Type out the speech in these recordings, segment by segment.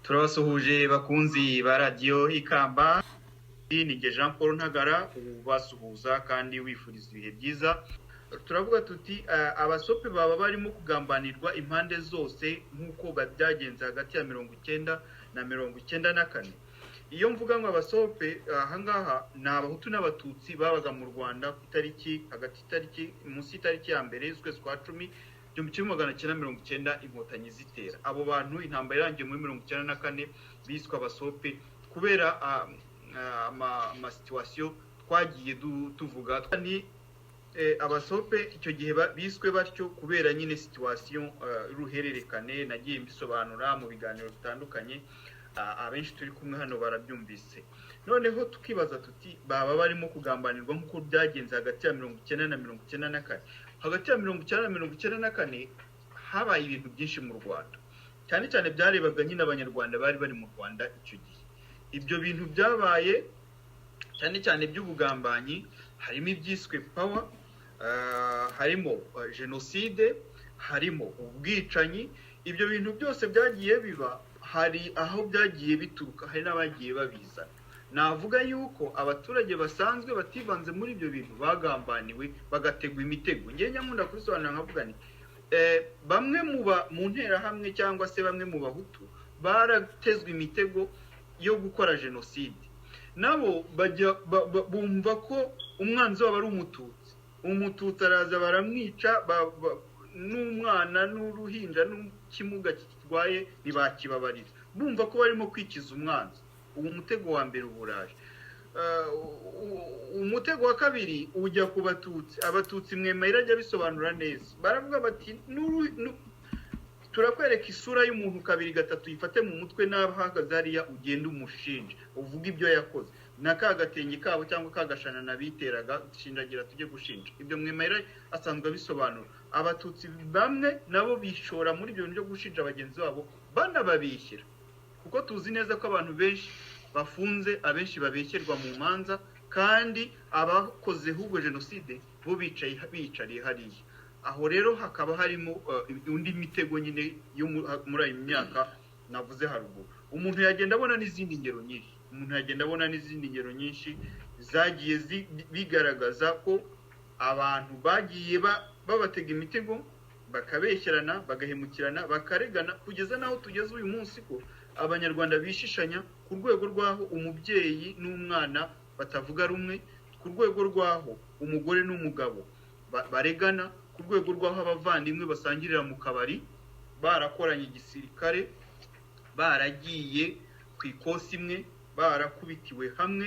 Turabasuhuje bakunzi ba radio Ikamba, nige Jean Paul Ntagara ubasuhuza kandi wifuriza ibihe byiza. Turavuga tuti abasope baba barimo kugambanirwa impande zose nkuko byagenze hagati ya 90 na 94. Iyo mvuga ngo abasope ahangaha n'abahutu n'abatutsi babaga mu Rwanda ku itariki munsi itariki ya mbere y'ukwezi kwa 10 1990 inkotanyi zitera. Abo bantu intambara irangiye muri 94 biswa abasope kubera ama situation twagiye tuvuga ni abasope icyo gihe biswe batyo kubera nyine situation ruhererekane nagiye mbisobanura mu biganiro bitandukanye. Abenshi turi kumwe hano barabyumvise. Noneho tukibaza tuti baba barimo kugambanirwa nkuko byagenze hagati ya 90 na 94. Hagati ya 90 na 94 habaye ibintu byinshi mu Rwanda, cyane cyane byarebaga nyine abanyarwanda bari mu Rwanda icyo gihe. Ibyo bintu byabaye cyane cyane by'ubugambanyi, harimo ibyiswe power, harimo genocide, harimo ubwicanyi. Ibyo bintu byose byagiye biba, hari aho byagiye bituruka, hari n'abagiye babizana. Navuga yuko abaturage basanzwe bativanze muri ibyo bintu bagambaniwe bagategwa imitego. Ngiye nyamunda kubisobanura nkavuga ni bamwe mu ntera hamwe cyangwa se bamwe mu bahutu baratezwe imitego yo gukora genocide. Nabo bumva ko umwanzi wabo ari umututsi araza baramwica, n'umwana n'uruhinja n'kimuga kitwaye nibakibabarira, bumva ko barimo kwikiza umwanzi. Uwo mutego wa mbere uburaje. Umutego wa kabiri ujya ku batutsi. Abatutsi mwema irajya bisobanura neza, baravuga bati turakwereka isura y'umuntu kabiri gatatu yifate mu mutwe n'abahagaze hariya ugenda umushinja uvuga ibyo yakoze n'akagatenge kabo cyangwa kagashanana biteraga shinjagira tujye gushinja. Ibyo mwema asanzwe bisobanura. Abatutsi bamwe nabo bishora muri ibyo byo gushinja bagenzi babo banababishyira, kuko tuzi neza ko abantu benshi bafunze abenshi babeshyerwa mu manza, kandi abakoze ahubwo genocide bo bicariye hariya. Aho rero hakaba harimo undi mitego nyine yo muri ayo myaka navuze haruguru. Umuntu yagenda abona n'izindi ngero nyinshi, zagiye bigaragaza ko abantu bagiye babatega imitego, bakabeshyerana, bagahemukirana, bakaregana, kugeza naho tugeze uyu munsi ko abanyarwanda bishishanya ku rwego rwaho umubyeyi n'umwana batavuga rumwe, ku rwego rwaho umugore n'umugabo baregana, ku rwego rwaho abavandimwe basangirira mu kabari, barakoranye igisirikare, baragiye ku ikosi imwe, barakubitiwe hamwe,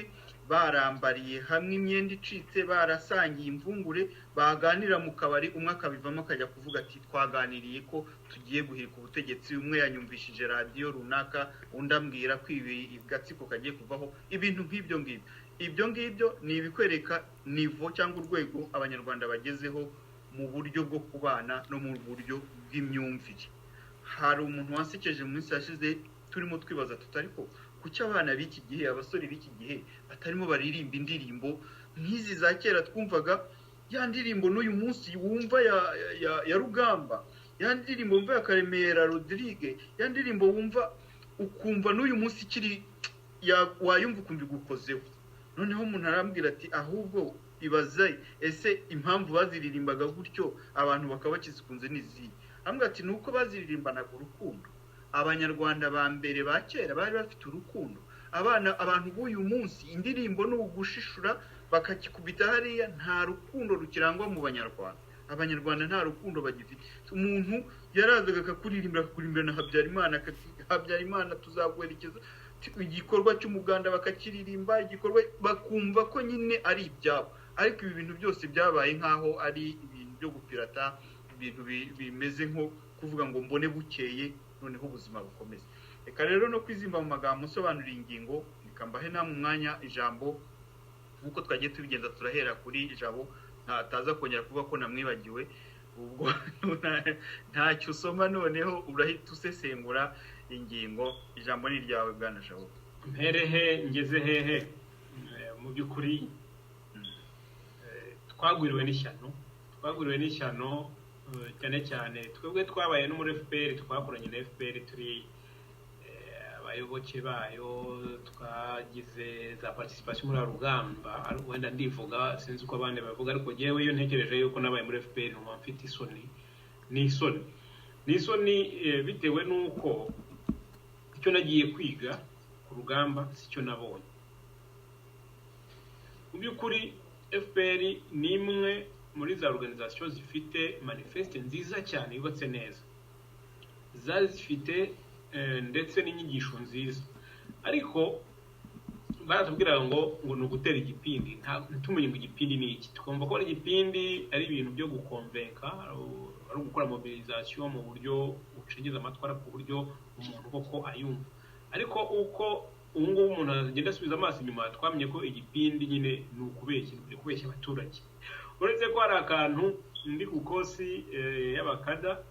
barambariye hamwe imyenda icitse, barasangiye imvungure, baganira mu kabari, umwe akabivamo akajya kuvuga ati twaganiriye ko tugiye guhirika ubutegetsi, umwe yanyumvishije radio runaka, undi ambwira ko ibi gatsiko kagiye kuvaho. Ibintu nk'ibyo ngibyo, ibyo ngibyo ni ibikwereka nivo cyangwa urwego abanyarwanda bagezeho mu buryo bwo kubana no mu buryo bw'imyumvire. Hari umuntu wansekeje mu minsi yashize, turimo twibaza tutariko kuki abana b'iki gihe, abasore b'iki gihe batarimo baririmba indirimbo nk'izi za kera twumvaga. Ya ndirimbo n'uyu munsi wumva ya Rugamba, ya ndirimbo wumva ya Karemera Rodrigue, ya ndirimbo wumva ukumva n'uyu munsi kiri wayumva ukumva gukozeho. Noneho umuntu arambwira ati ahubwo ibaze ese impamvu baziririmbaga gutyo abantu bakaba bakizikunze n'izi. Ambwira ati nuko baziririmbanaga urukundo. Abanyarwanda ba mbere ba kera bari bafite urukundo. Abantu b'uyu munsi indirimbo n'ugushishura bakakikubita hariya, nta rukundo rukirangwa mu Banyarwanda. Abanyarwanda nta rukundo bagifite. Umuntu yarazaga akakuririmbira na Habyarimana tuzaguherekeza, igikorwa cy'umuganda bakakiririmba, igikorwa bakumva ko nyine ari ibyabo. Ariko ibi bintu byose byabaye nkaho ari ibintu byo gupirata, ibintu bimeze nko kuvuga ngo mbone bukeye noneho ubuzima bukomeze. Reka rero no kwizimba mu magambo nsobanura ingingo, nikambahe namwe umwanya ijambo nkuko twagiye tubigenza. Turahera kuri ijambo, ntataza kongera kuvuga ko namwibagiwe, ubwo ntacyo usoma noneho urahita usesengura ingingo. Ijambo ni ryawe bwana Jabo. Mperehe ngeze hehe? Mu by'ukuri twagwiriwe n'ishyano cyane cyane twebwe twabaye no muri FPR, twakoranye na FPR, turi abayoboke bayo twagize za participation muri rugamba wenda ndivuga sinzi uko abandi bavuga ariko jewe iyo ntekereje yuko nabaye muri FPR numva mfite isoni bitewe nuko icyo nagiye kwiga ku rugamba sicyo nabonye mu byukuri FPR ni imwe muri za organisation zifite manifeste nziza cyane yubatse neza zifite ndetse n'inyigisho nziza ariko baratubwira ngo ni ugutera igipindi ntumenye ngo igipindi ni iki twumva ko igipindi ari ibintu byo gukonvenka ari gukora mobilisation mu buryo ucengeza amatwara ku buryo umuntu koko ayumva ariko uko ubu umuntu agenda asubiza amaso inyuma twamenye ko igipindi nyine ni ukubeshya abaturage uretse ko hari akantu ndi ku kosi y'abakada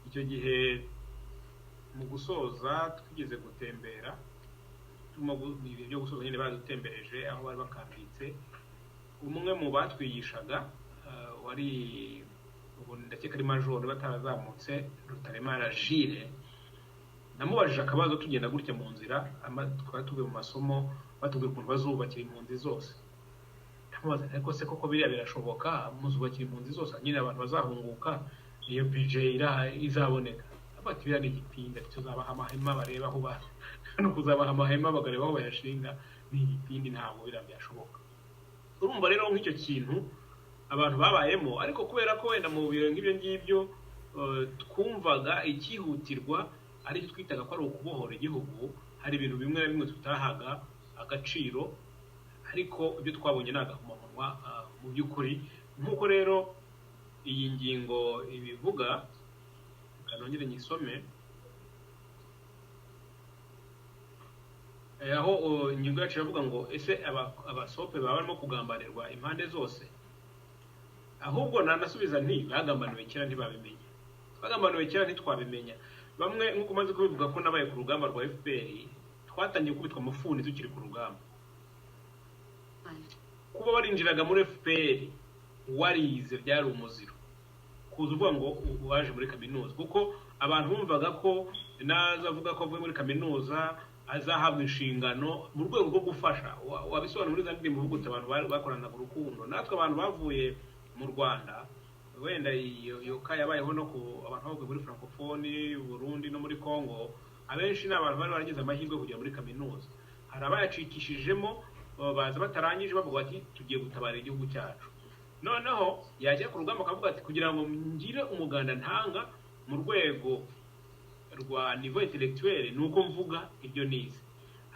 icyo gihe mu gusoza twigeze gutembera byo gusoza nyine badutembereje aho bari bakambitse umwe mu batwigishaga wari ubu ndakeka ari major batarazamutse Rutaremara Gilles namubajije akabazo tugenda gutya mu nzira twari tuvuye mu masomo batubwira ukuntu bazubakira impunzi zose ndamubaza ariko se koko biriya birashoboka muzubakira impunzi zose nyine abantu bazahunguka iyo budget izaboneka bati biriya ni igipindi tuzabaha amahema bareba aho bari no kuzabaha amahema bagareba aho bayashinga ni igipindi ntabwo biriya byashoboka urumva rero nk'icyo kintu abantu babayemo ariko kubera ko wenda mu biro nk'ibyo ngibyo twumvaga ikihutirwa ari cyo twitaga ko ari ukubohora igihugu hari ibintu bimwe na bimwe tutahaga agaciro ariko ibyo twabonye nagahumanwa mu by'ukuri nk'uko rero iyi ngingo ibivuga kanongere nyisome aho ingingo yacu iravuga ngo ese abasope baba barimo kugambanirwa impande zose ahubwo nanasubiza nti bagambaniwe kera ntibabimenya bagambaniwe kera ntitwabimenya bamwe nk'uko maze kubivuga ko nabaye ku rugamba rwa FPR twatangiye kubitwa amafuni tukiri ku rugamba kuba barinjiraga muri FPR warize byari umuziro kuza uvuga ngo waje muri kaminuza kuko abantu bumvaga ko nazavuga ko avuye muri kaminuza azahabwa inshingano mu rwego rwo gufasha wabisobanura muri zandi mu bihugu abantu bakoranaga urukundo natwe abantu bavuye mu Rwanda wenda iyo yabayeho no ku abantu bavuye muri Francophone Burundi no muri Congo abenshi n'abantu bari baragize amahirwe kujya muri kaminuza hari abayacikishijemo baza batarangije bavuga ati tugiye gutabara igihugu cyacu noneho yajya ku rugamba akavuga ati kugira ngo ngire umuganda ntanga mu rwego rwa niveau intellectuel nuko mvuga ibyo nize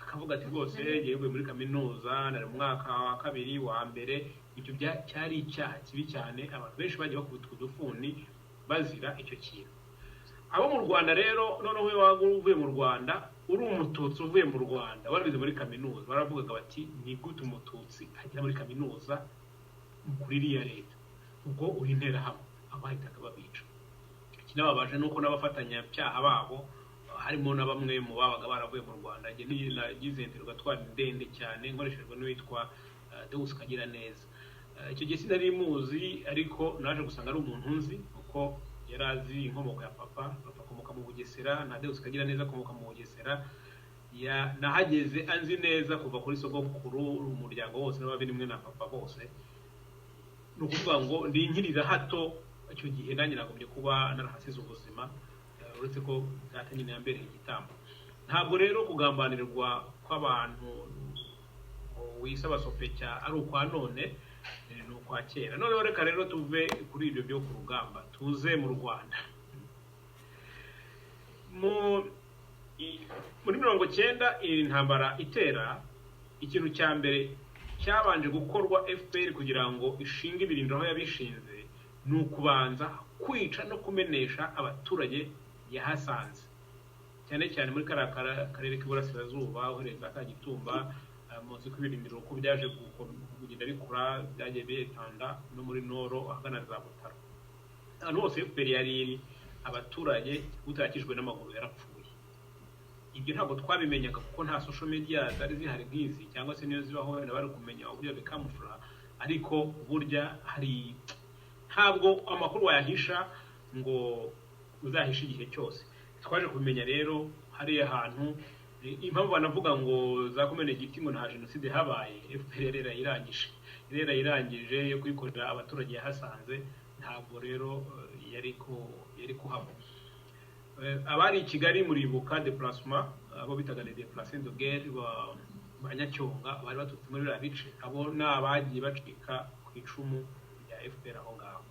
akavuga ati rwose yewe muri kaminuza nari mu mwaka wa kabiri wa mbere icyo cyari icyaha kibi cyane abantu benshi bagiye bakubitwa udufuni bazira icyo kintu abo mu Rwanda rero noneho waguvuye mu Rwanda uri umututsi uvuye mu Rwanda warabize muri kaminuza baravugaga bati ni gute umututsi ajya muri kaminuza kuri iriya leta ubwo uri intera hamwe abahitaga babica kinababaje nuko n'abafatanya byaha babo harimo na bamwe mu babaga baravuye mu Rwanda nagize interwa twari ndende cyane nkoreshejwe n'uwitwa Deus Kagira neza icyo gihe sinari muzi ariko naje gusanga ari umuntu nzi uko yarazi inkomoko ya papa akomoka mu Bugesera na Deus Kagira neza akomoka mu Bugesera nahageze anzi neza kuva kuri sogokuru umuryango wose n'ababiri na papa bose nukuvuga ngo ndi nkirira hato icyo gihe nanjye nagombye kuba narahasize ubuzima uretse ko zatanyine yambereye igitambo ntabwo rero kugambanirwa kw'abantu wisaba sopecya ari ukwa none ni ukwa kera noneho reka rero tuve kuri ibyo byo ku rugamba tuze mu Rwanda muri 90 iyi ntambara itera ikintu cya mbere cyabanje gukorwa FPR kugira ngo ishinge ibirindiro aho yabishinze ni ukubanza kwica no kumenesha abaturage yahasanze cyane cyane muri karere k'Iburasirazuba uhereza Kagitumba muzi kwibirindiro uko byaje kugenda bikura byagiye betanda no muri Noro ahagana za Butaro ahantu hose FPR yari abaturage utarakijwe n'amaguru yarapfuye ibyo ntabwo twabimenyaga kuko nta social media zari zihari bwizi cyangwa se niyo zibaho wenda bari kumenya uburyo bikamufura ariko burya hari ntabwo amakuru wayahisha ngo uzahisha igihe cyose twaje kumenya rero hari ahantu impamvu banavuga ngo za komene giti ngo nta jenoside habaye, FPR rero irangije yo kwikorera abaturage yahasanze, ntabwo rero yari kuhaba. Abari i Kigali muribuka déplacement, abo bitaga les déplacés de guerre ba Nyacyonga bari batutse muri biriya bice, abo n'abagiye bacika ku icumu rya FPR aho ngaho.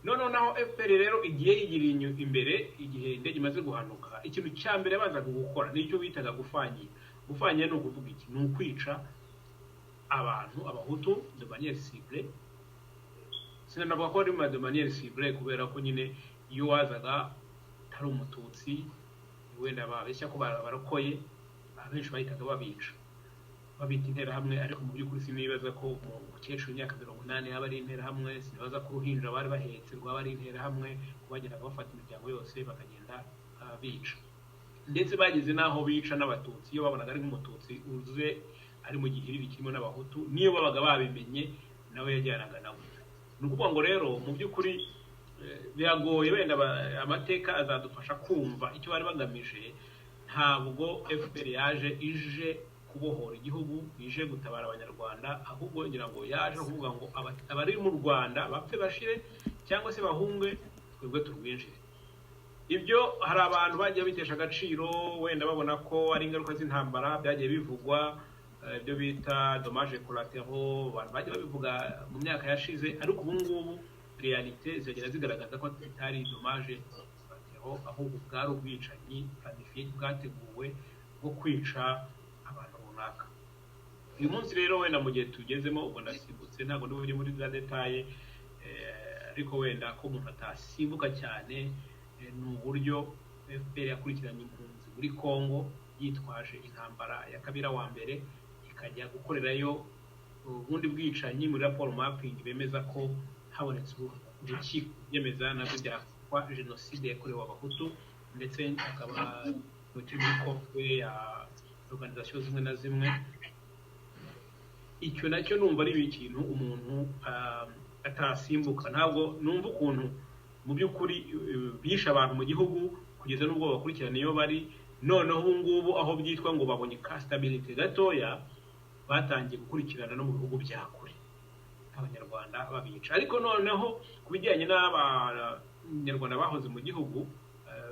Noneho FPR rero igiye yigira imbere igihe indege imaze guhanuka, ikintu cya mbere bazaga gukora nicyo bitaga gufanya no kuvuga iki, ni ukwica abantu abahutu de manière ciblée. Sinanavuga ko ari de manière ciblée kubera ko nyine iyo wazaga tari umututsi wenda babeshya ko barakoye, abenshi bahitaga babita interahamwe, ariko mu by'ukuri sinibaza ko umukecuru imyaka 80 yaba ari interahamwe, sinibaza ko uruhinja bari bahetse rwaba ari interahamwe, bagendaga bafata imiryango yose bakagenda bica, ndetse bageze naho bica n'abatutsi iyo babonaga ari nk'umututsi uzuye ari mu gihiriri kirimo n'abahutu, niyo babaga babimenye nawe yajyanaga nawe. Ni ukuvuga ngo rero mu by'ukuri biragoye, wenda amateka azadufasha kumva icyo bari bagamije. Ntabwo FPR ije kubohora igihugu, ije gutabara abanyarwanda, ahubwo ngira ngo yaje kuvuga ngo abari mu Rwanda bapfe bashire cyangwa se bahunge, twebwe turwinjire. Ibyo hari abantu bagiye bitesha agaciro, wenda babona ko ari ingaruka z'intambara, byagiye bivugwa ibyo bita dommage collatéraux, abantu bagiye babivuga mu myaka yashize, ariko ubu ngubu realite zigera zigaragaza ko bitari dommage collatéraux, ahubwo bwari ubwicanyi planifié bwateguwe bwo kwica abantu runaka. Uyu munsi rero wenda mu gihe tugezemo, ubwo ndasimbutse ntabwo ndi bujye muri za detaye, ariko wenda ko umuntu atasimbuka cyane ni uburyo FPR yakurikiranye impunzi muri Congo yitwaje intambara ya Kabila wa mbere, ikajya gukorerayo ubundi bwicanyi. Muri raporo mapping bemeza ko habonetse urukiko yemeza nabyo byakwa jenoside yakorewe abahutu, ndetse akaba n'ikikofwe ya organisation zimwe na zimwe. Icyo nacyo numva ari ikintu umuntu atasimbuka. Ntabwo numva ukuntu mu by'ukuri bisha abantu mu gihugu kugeza n'ubwo bakurikirana iyo bari, noneho ubu ngubu aho byitwa ngo babonye stability gatoya, batangiye gukurikirana no mu bihugu bya kure abanyarwanda babica. Ariko noneho kubijyanye n'abanyarwanda bahoze mu gihugu,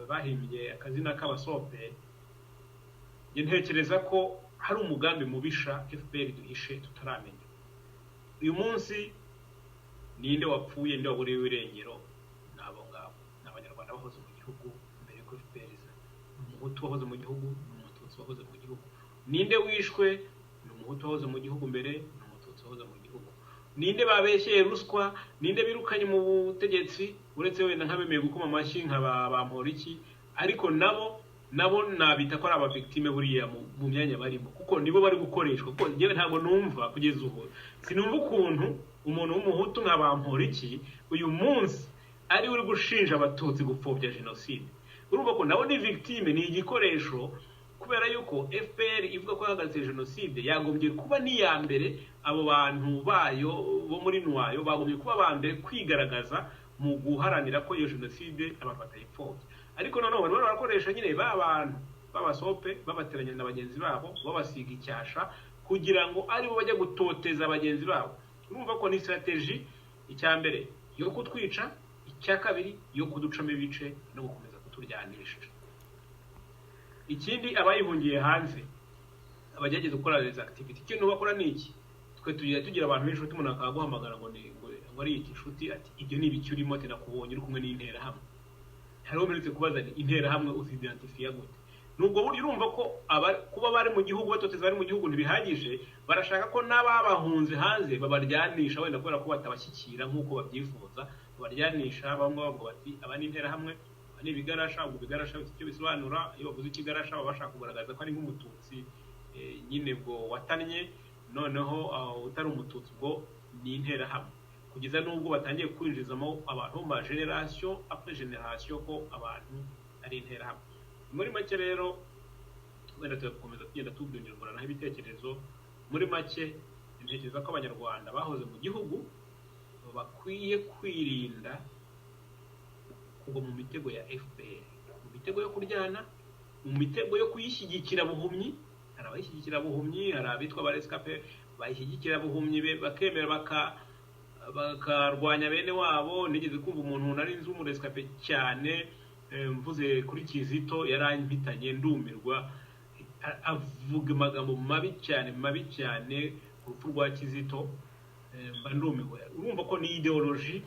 bahimbye akazina k'abasope, ntekereza ko hari umugambi mubisha FPR duhishe tutaramenya. Uyu munsi ninde wapfuye, ninde waburiwe irengero? Nabo ngabo n'abanyarwanda bahoze mu gihugu mbere ko FPR iza. Umuhutu wahoze mu gihugu, n'umututsi wahoze mu gihugu. Ninde wishwe? N'umuhutu wahoze mu gihugu mbere, n'umututsi wahoze mu gihugu. Ninde babeshyeye ruswa? Ninde birukanye mu butegetsi? Uretse wenda nk'abemeye gukoma amashyi nk'abampora iki, ariko nabo nabita ko ari aba victime buriya mu myanya barimo, kuko nibo bari gukoreshwa. Kuko njyewe ntabwo numva kugeza ubu, sinumva ukuntu umuntu w'umuhutu nk'abampora iki uyu munsi ari uri gushinja abatutsi gupfobya jenoside. Urumva ko nabo ni victime, ni igikoresho, kubera yuko FPR ivuga ko yahagaritse jenoside yagombye kuba niya mbere. Abo bantu bayo bo muri Nwayo bagombye kuba bambere kwigaragaza mu guharanira ko iyo jenoside abantu batayipfobya. Ariko noneho bari barakoresha nyine bantu babasope, babateranya na bagenzi babo, babasiga icyasha kugira ngo ari bo bajya gutoteza bagenzi babo. Urumva ko ni strategy icya mbere yo kutwica, icya kabiri yo kuducamo ibice no gukomeza kuturyanisha. Ikindi abayihungiye hanze, abagerageje gukora les activities, ikintu bakora ni iki? Twe tugira abantu b'inshuti, umuntu akaguhamagara ngo ari iki inshuti, ati ibyo ni ibiki urimo, ati nakubonye uri kumwe n'intera hamwe. Hari umuntu kubaza ni intera hamwe uzidentifia gute? Nubwo buri urumva ko kuba bari mu gihugu, batoteza bari mu gihugu ntibihagije, barashaka ko n'ababahunze hanze babaryanisha, wenda kubera ko batabashyikira nk'uko babyifuza, babaryanisha. Bamwe bavuga bati aba ni intera hamwe, ni ibigarasha. Ubwo bigarasha icyo bisobanura, iyo bavuze ikigarasha baba bashaka kugaragaza ko ari nk'umututsi nyine bwo watannye, noneho utari umututsi bwo ni intera hamwe, kugeza n'ubwo batangiye kwinjizamo abantu mu generation après generation ko abantu ari intera hamwe. Muri make rero wenda tugakomeza tugenda tubyungurana ibitekerezo. Muri make ntekereza ko abanyarwanda bahoze mu gihugu bakwiye kwirinda kugwa mu mitego ya FPR, mu mitego yo kuryana, mu mitego yo kuyishyigikira buhumyi. Hari abayishyigikira buhumyi, hari abitwa abarescape bayishyigikira buhumyi bakemera bakarwanya bene wabo. Nigeze kumva umuntu nari nzi umurescape cyane, mvuze kuri Kizito yaranyitanye ndumirwa, avuga amagambo mabi cyane ku rupfu rwa Kizito. Mba ndumiwe. Urumva ko ni ideology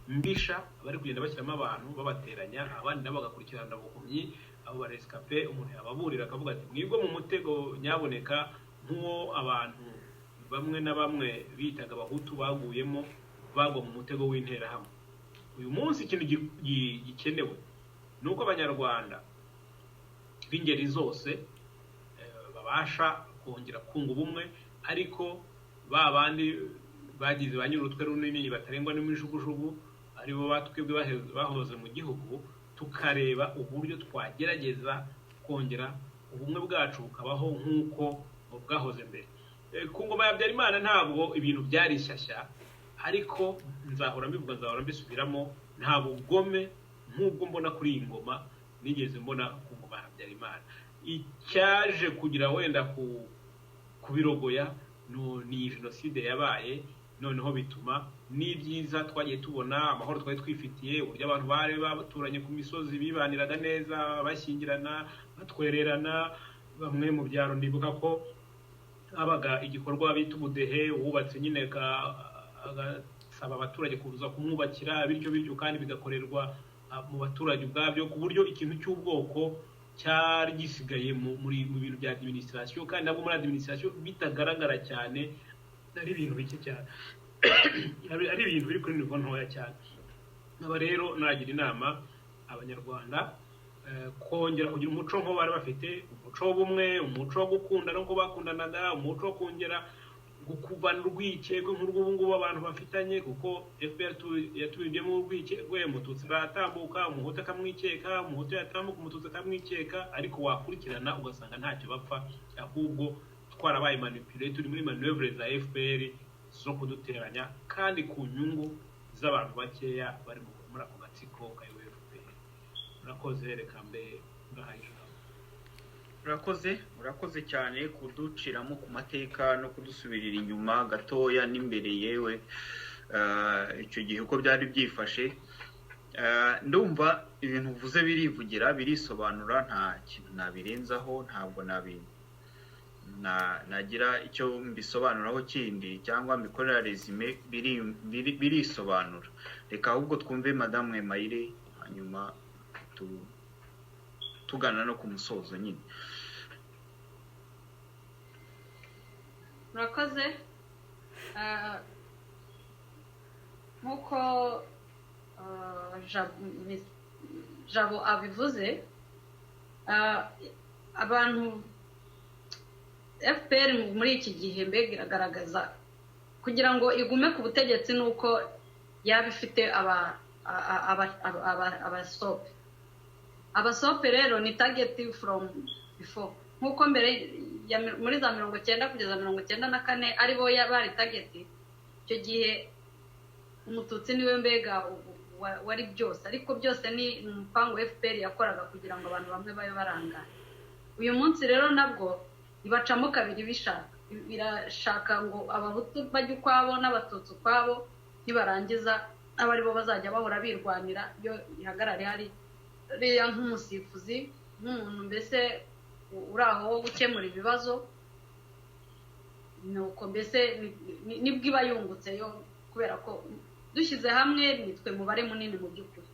mbisha bari kugenda bashyiramo abantu babateranya, abandi nabo bagakurikirana buhumyi. Abo barescape umuntu yababurira akavuga ati mwibwo mu mutego nyaboneka, nk'uwo abantu bamwe na bamwe bitaga abahutu baguyemo, bagwa mu mutego w'interahamwe. Uyu munsi ikintu gikenewe nuko abanyarwanda b'ingeri zose babasha kongera kunga ubumwe, ariko babandi bagize banyurutwe runini batarengwa n'imijugujugu aribo batwebwe bahoze mu gihugu, tukareba uburyo twagerageza kongera ubumwe bwacu bukabaho nk'uko bwahoze mbere. Ku ngoma ya Habyarimana ntabwo ibintu byari shyashya, ariko nzahora mbisubiramo, nta bugome nk'ubwo mbona kuri iyi ngoma nigeze mbona ku ngoma ya Habyarimana. Icyaje kugira wenda kubirogoya ni jenoside yabaye, noneho bituma n'ibyiza twagiye tubona, amahoro twari twifitiye, uburyo abantu bari baturanye ku misozi bibaniraga neza, bashyingirana, batwererana. Bamwe mu byaro ndibuka ko abaga igikorwa bita ubudehe, wubatse nyine agasaba abaturage kuza kumwubakira, bityo kandi bigakorerwa mu baturage ubwabyo, ku buryo ikintu cy'ubwoko cyari gisigaye mu bintu bya administration, kandi nabwo muri administration bitagaragara cyane, ari ibintu bike cyane, ari ibintu biri kuri nivo ntoya cyane. Aba rero nagira inama abanyarwanda kongera kugira umuco nko bari bafite, umuco w'ubumwe, umuco wo gukunda no ko bakundanaga, umuco wo kongera gukubana urwikekwe nk'urw'ubu ngubu abantu bafitanye, kuko FPR yatubidemo urwikekwe, umututsi aratambuka, umuhutu akamwikeka, umuhutu yatambuka, umututsi akamwikeka, ariko wakurikirana ugasanga ntacyo bapfa, ahubwo twarabaye manipulé, turi muri manœuvre za FPR zo kuduteranya, kandi ku nyungu z'abantu bakeya bari muri ako gatsiko ka FPR. Murakoze, reka mbe ngahaje. Urakoze cyane kuduciramo ku mateka no kudusubirira inyuma gatoya n'imbere yewe icyo gihe uko byari byifashe. Ndumva ibintu uvuze birivugira, birisobanura, nta kintu nabirenzaho, ntabwo nagira icyo mbisobanuraho kindi cyangwa mbikorera resume, birisobanura. Reka ahubwo twumve Madame Mayire, hanyuma tugana no ku musozo nyine. Murakoze. Nkuko Jabo abivuze, abantu FPR muri iki gihe mbega iragaragaza kugira ngo igume ku butegetsi nuko yaba ifite abasope rero ni target from before, nkuko mbere muri za 90 kugeza 94 ari bo bari target. Icyo gihe umututsi niwe mbega wari byose, ariko byose ni umupango FPR yakoraga kugira ngo abantu bamwe babe barangana. Uyu munsi rero nabwo ibacamo kabiri, birashaka ngo abahutu bajye ukwabo n'abatutsi ukwabo, nibarangiza abari bo bazajya bahora birwanira, byo ihagarare hari reya nk'umusifuzi, nk'umuntu mbese uraho wo gukemura ibibazo, nuko mbese nibwo iba yungutse yo, kubera ko dushyize hamwe nitwe mubare munini mu by'ukuri.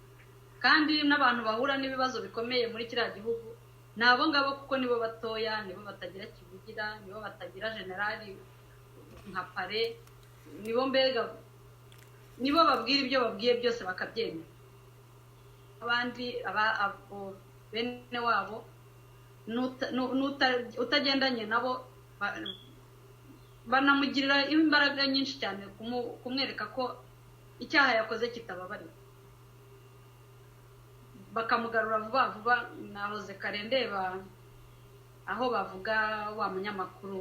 Kandi n'abantu bahura n'ibibazo bikomeye muri kiriya gihugu nabo ngabo, kuko nibo batoya, nibo batagira kivugira, nibo batagira generali nka pare, nibo mbega nibo babwira ibyo babwiye byose bakabyemera. Abandi abo bene wabo utagendanye nabo banamugirira imbaraga nyinshi cyane, kumwereka ko icyaha yakoze kitababarira, bakamugarura vuba. Nahoze kare ndeba aho bavuga wa munyamakuru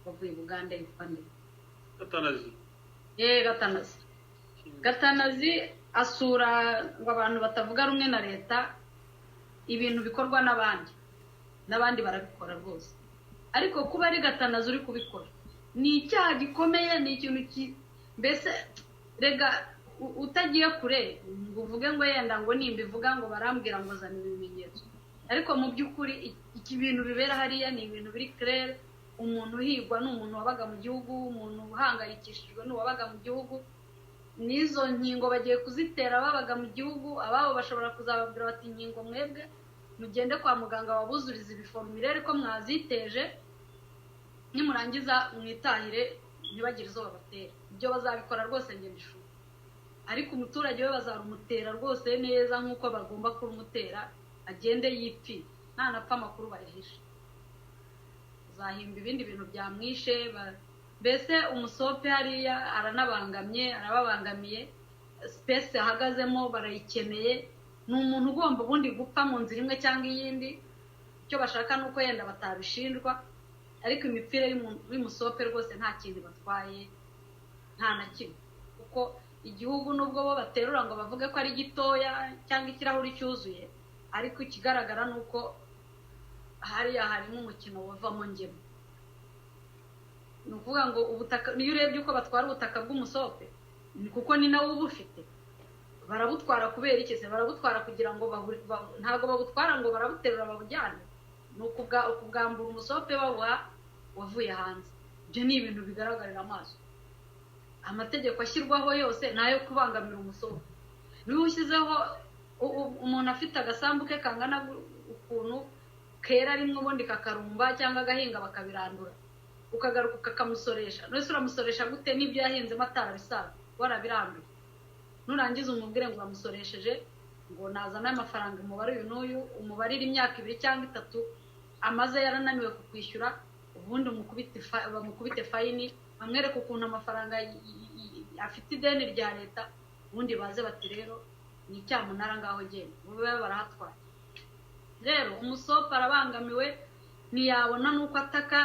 wavuye Uganda yitwa nde, Gatanazi asura ngo abantu batavuga rumwe na leta, ibintu bikorwa n'abandi barabikora rwose, ariko kuba ari gatanazi uri kubikora ni icyaha gikomeye, ni ikintu mbese rega utagiye kure ngo uvuge ngo yenda ngo nimbivuga ngo barambwira ngo zana ibimenyetso, ariko mu by'ukuri iki bintu bibera hariya ni ibintu biri clair. Umuntu uhigwa ni umuntu wabaga mu gihugu, umuntu uhangayikishijwe ni uwabaga mu gihugu, n'izo nkingo bagiye kuzitera babaga mu gihugu, ababo bashobora kuzababwira bati inkingo mwebwe mugende kwa muganga wabuzuriza ibiforumire ariko mwaziteje, nimurangiza mwitahire ntibagire izo babatera. Ibyo bazabikora rwose ngendishu, ariko umuturage we bazarumutera rwose neza nk'uko bagomba kurumutera, agende yipfi ntanapfa amakuru bayahishe, uzahimba ibindi bintu byamwishe. Mbese umusope hariya arababangamiye, space ahagazemo barayikeneye, ni umuntu ugomba ubundi gupfa mu nzira imwe cyangwa iyindi. Icyo bashaka ni uko yenda batabishinjwa, ariko imipira y'umusope rwose nta kintu batwaye, nta na kimwe, kuko igihugu nubwo bo baterura ngo bavuge ko ari gitoya cyangwa ikirahuri cyuzuye, ariko ikigaragara ni uko hariya harimo umukino wavamo ngemo. Ni ukuvuga ngo ubutaka, niyo urebye uko batwara ubutaka bw'umusope, ni kuko ni nawe ubufite. Barabutwara kubera iki se? Barabutwara kugira ngo ntabwo babutwara ngo barabuterura babujyane, ni ukubwambura umusope wavuye hanze. Ibyo ni ibintu bigaragarira amaso. Amategeko ashyirwaho yose ni ayo kubangamira umusope. Niba ushyizeho umuntu afite agasambu ke kangana ukuntu kera rimwe ubundi kakarumba cyangwa agahinga bakabirandura, ukagaruka ukakamusoresha, nose uramusoresha gute n'ibyo yahinzemo atarabisaba warabiranduye? Nurangiza umubwire ngo uramusoresheje, ngo nazana amafaranga umubare uyu n'uyu, umubarira imyaka 2 cyangwa 3 amaze yarananiwe kukwishyura, ubundi bamukubite fayini, bamwereka ukuntu amafaranga afite ideni rya leta, ubundi baze bati rero ni icyamunara ngaho genda bube barahatwara. Rero umusopa arabangamiwe, ntiyabona nuko ataka,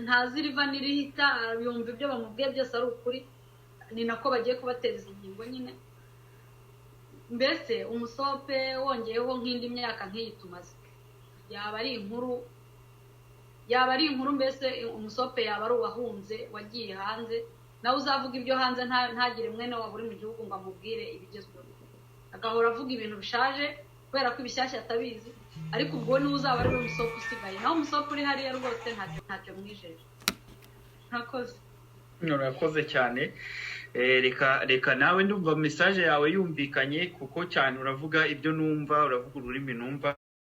ntazi riva n'irihita, yumva ibyo bamubwiye byose ari ukuri, ni nako bagiye kubateza ingingo nyine. Mbese umusope wongeyeho nk'indi myaka nk'iyi tumaze, yaba ari inkuru, mbese umusope yaba ari uwahunze wagiye hanze, nawe uzavuga ibyo hanze ntagire mwene waba uri mu gihugu ngo amubwire ibigezweho, agahora avuga ibintu bishaje kubera ko ibishyashya atabizi, ariko ubwo niwe uzaba ari we musope usigaye. Naho umusope uri hariya rwose ntacyo mwijeje. Ntakoze. Urakoze cyane. Reka nawe ndumva message yawe yumvikanye, kuko cyane uravuga ibyo numva, uravuga ururimi numva.